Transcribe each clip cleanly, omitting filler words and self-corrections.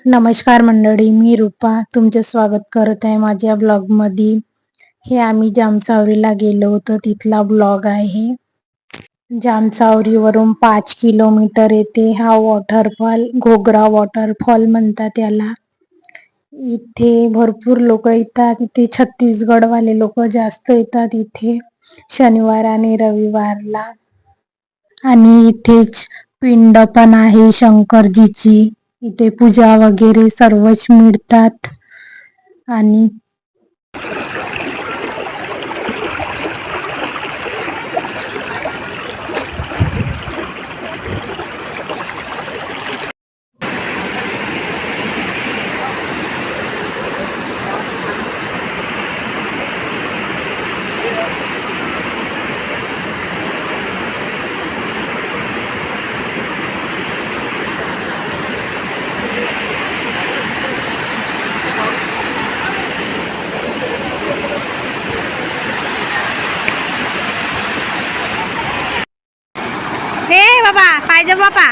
नमस्कार मंडळी, मी रूपा तुमचे स्वागत करत आहे माझ्या ब्लॉगमध्ये. हे आम्ही जामसावरीला गेलो होतो तिथला ब्लॉग आहे. जामसावरीवरून 5 किलोमीटर येते हा वॉटरफॉल. घोगरा वॉटरफॉल म्हणतात याला. इथे भरपूर लोक येतात. इथे छत्तीसगडवाले लोक जास्त येतात इथे शनिवार आणि रविवारला. आणि इथेच पिंड पण आहे शंकरजीची. इथे पूजा वगैरे सर्वच मिळतात. आणि हे बाबा पाहिजे बाबा.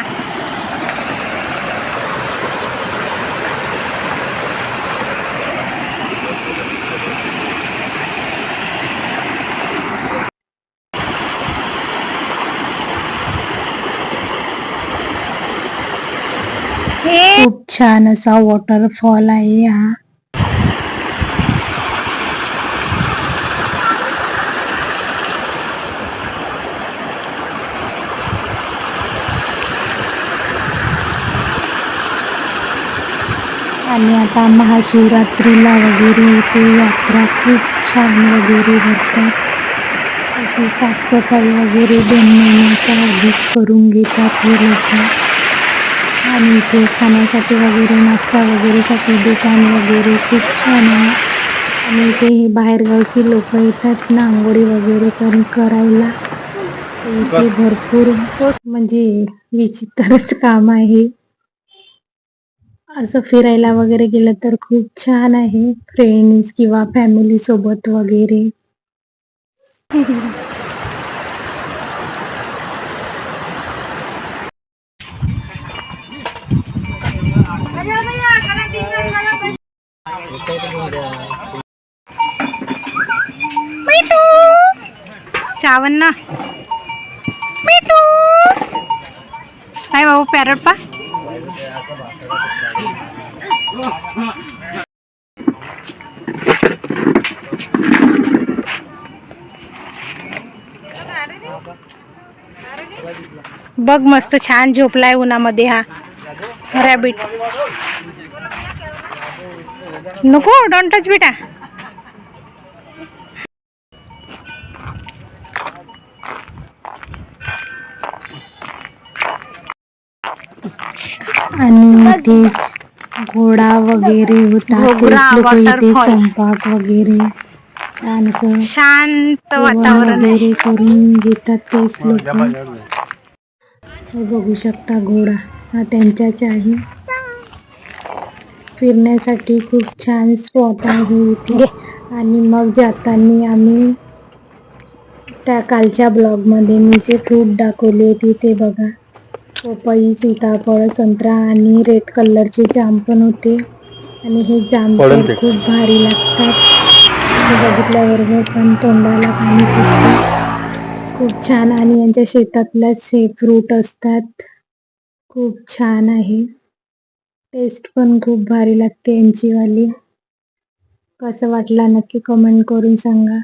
खूप छान असा वॉटरफॉल आहे हा. आणि आता महाशिवरात्रीला वगैरे इथे यात्रा खूप छान वगैरे भरतात. त्याची साफसफाई वगैरे 2 महिन्याच्या आधीच करून घेतात हे लोक. आणि इथे खाण्यासाठी वगैरे नाश्ता वगैरेसाठी दुकान वगैरे खूप छान आहे. आणि इथे हे बाहेरगावची लोक येतात ना आंघोळी वगैरे पण करायला. इथे भरपूर म्हणजे विचित्रच काम आहे. असं फिरायला वगैरे गेलं तर खूप छान आहे फ्रेंड्स किंवा फॅमिली सोबत वगैरे. चावन्ना मिठू काय बाबू पॅरट पा. बघ मस्त छान झोपलाय उन्हामध्ये हा रॅबिट. नको डोंट टच बेटा. आणि इथेच घोडा वगैरे होता. तेच लोक इथे स्वयंपाक वगैरे छान असं शांत वातावरण वगैरे करून घेतात तेच लोक. हे बघू शकता घोडा हा त्यांचाच आहे. फिरण्यासाठी खूप छान स्पॉट आहे इथे. आणि मग जाताना आम्ही त्या कालच्या ब्लॉगमध्ये मी जे फ्रूट दाखवले तिथे बघा पपई, सीताफळ, संत्रा आणि रेड कलरचे जाम पण होते. आणि हे जाम तर खूप भारी लागतात. हे बघितल्याबरोबर पण तोंडाला पाणी सुटतं. खूप छान. आणि यांच्या शेतातल्याच हे फ्रूट असतात. खूप छान आहे. टेस्ट पण खूप भारी लागते यांची वाली. कसं वाटलं नक्की कमेंट करून सांगा.